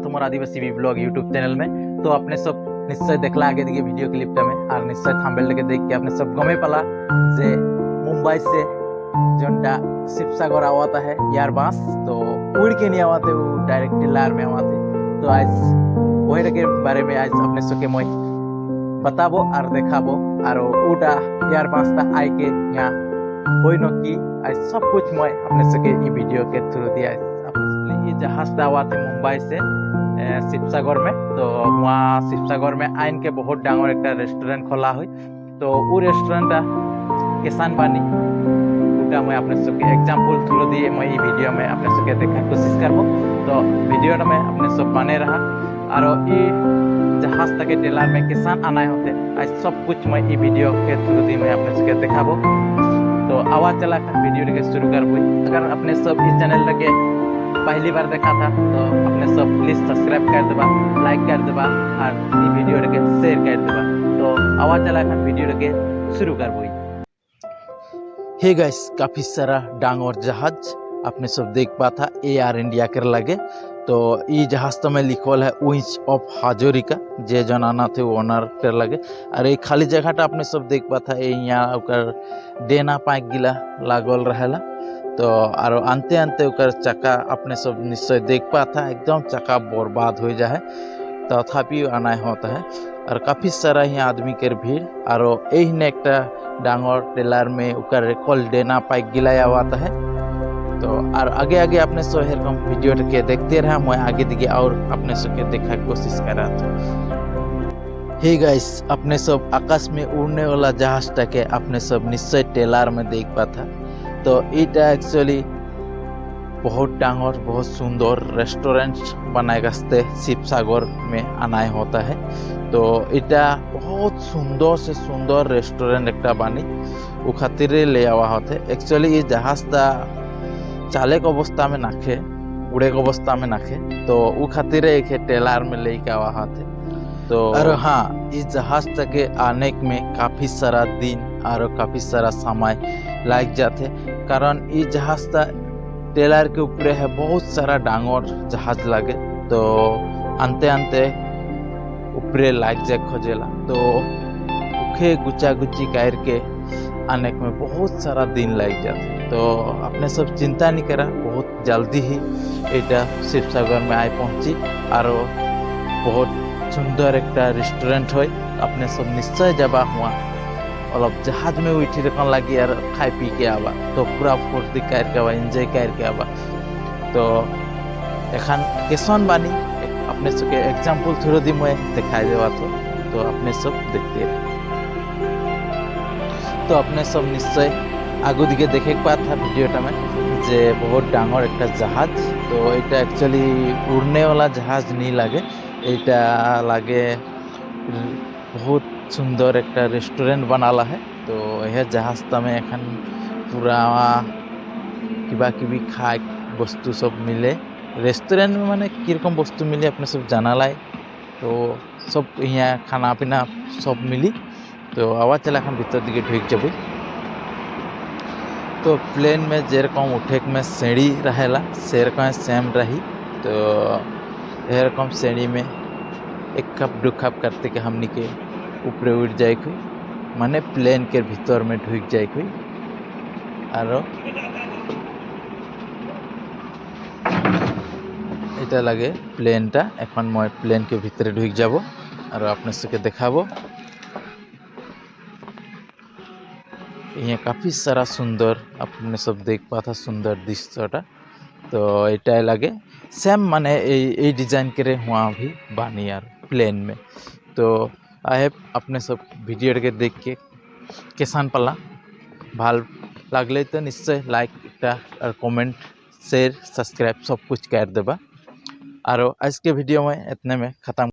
तुम्हार आदिवासी B blog YouTube channel में। तो अपने सब निश्चय देखला आगे दिखे भिडियो क्लिपटा में और निश्चय थाम्बनेल देख के अपने सब गमे पाला जे मुंबई से जोनटा शिवसागर आवाता है यार बास तो उड़ के नहीं आवाते वो डायरेक्ट टिल्लार में आवाते। तो आज वही के बारे में आज अपने सबके मैं बताबो और देखाबो और उटा यार बासटा आई के यहाँ होई न कि आज सब कुछ मैं अपने सबके ये वीडियो के थ्रू दिया अपने ये जहाज आवाते मुंबई से शिवसागर में। तो वहाँ शिवसागर में आइन के बहुत डांगर एक रेस्टोरेंट खोला हुई। तो वो रेस्टोरेंट किसान बानी उटा मैं अपने सबके एग्जाम्पल थ्रू दिए मैं ये वीडियो में अपने सबके देखा कोशिश करबो। तो वीडियो में अपने सब बने रहा और ये जहाज तक टेलर में किसान आना होते आज सब कुछ मैं ये वीडियो के थ्रू दी मैं अपने सबके देखाबो। तो आवाज चला कर वीडियो के शुरू करबो। अगर अपने सब इस चैनल के पहली बार देखा था तो अपने सब प्लीज सब्सक्राइब कर देबा, लाइक कर देबा और ये वीडियो के शेयर कर देबा। तो आवाज चला कर वीडियो के शुरू करबो। हे गाइस काफी सारा डांगर जहाज अपने सब देख पा था एयर इंडिया के लगे। तो ये जहाज तो में लिखल है विंच ऑफ हाजोरिका जे जनाना थे ओनर के लगे। और ये खाली जगह अपने सब देख पा था यहाँ डेना पाइक गिला लागल रहेला। तो और आनते आनते उकर चक्का अपने सब निश्चय देख पा था एकदम चक्का बर्बाद हो जाए तथापि आना होता है। और काफ़ी सारा यहाँ आदमी के भीड़ और यही एक डांगर टेलर में उकर कल डेना पाइक गिलाया हुआ है। तो और आगे आगे अपने सब एरकम वीडियो के देखते रहा मैं आगे दिखे और अपने सब के देखा कोशिश कर रहा था। हे गाइस अपने सब आकाश में उड़ने वाला जहाजटा के अपने सब निश्चय टेलर में देख पा था। तो इटा एक्चुअली बहुत डांगर बहुत सुंदर रेस्टोरेंट बनाए गस्ते शिवसागर में आना होता है। तो इटा बहुत सुंदर से सुंदर रेस्टोरेंट एक बानी वो खातिर ले आवा होते। एक्चुअली ये जहाजटा चाले के अवस्था में नाखे उड़े के अवस्था में नाखे तो वो खातिर एक टेलर में लेके आवा होते। तो और हाँ इस जहाज तक आने में काफ़ी सारा दिन और काफ़ी सारा समय लग जाते कारण ये जहाज टेलर के ऊपर है बहुत सारा डांगर जहाज लगे। तो आनते आनते ऊपरे लाग जाए खोजेला तो उखे गुचा गुची करके आने में बहुत सारा दिन लग जाते। तो अपने सब चिंता नहीं करा बहुत जल्दी ही इटा शिवसागर में आए पहुँची और बहुत सुंदर एक रेस्टोरेंट हो अपने सब निश्चय जाबा हुआ अलग जहाज में उठी रखन लगी और खाई पी के आवा तो पूरा फुर्ती करके आवा एंजॉय करके आवा। तो एखान केसन बानी अपने सब के एग्जाम्पल थ्रू दी मैं दिखाई देवा तो अपने सब देखते रहे। तो अपने सब निश्चय आगू दिखे देखे पा था वीडियोटा में जे बहुत डांगर एक जहाज। तो ये एक्चुअली उड़ने वाला जहाज नहीं लगे एटा लगे बहुत सुंदर एक रेस्टोरेंट बनाला है। तो यह जहाज में एखन पूरा किबा किबी खाए वस्तु सब मिले रेस्टोरेंट में माने किरकम वस्तु मिले अपने सब जाना लाए। तो सब यहाँ खाना पीना सब मिली। तो आवाज चला खान भीतर दिखे ढुक जब तो प्लेन में जेरकम उठे में सीढ़ी रहेला सेरकम सेम रही। तो एरकम सीढ़ी में एक कप दो कप करते के हमनी के ऊपर उड़ जाए कोई माने प्लेन के भीतर में ढुक जाए कोई और इटा लगे प्लेनटा एखन मैं प्लेन के भीतर ढुक जाबो और अपने सबके देखाबो। यहाँ काफ़ी सारा सुंदर अपने सब देख पा था सुंदर दृश्यटा। तो इटा लगे सेम माने ये डिजाइन करे हुआ भी बानी यार प्लेन में। तो आई अपने सब वीडियो के देख के किसान पाला भाल लगले तो निश्चय लाइक और कमेंट शेयर सब्सक्राइब सब कुछ कर देबा। और आज के वीडियो में इतने में ख़त्म।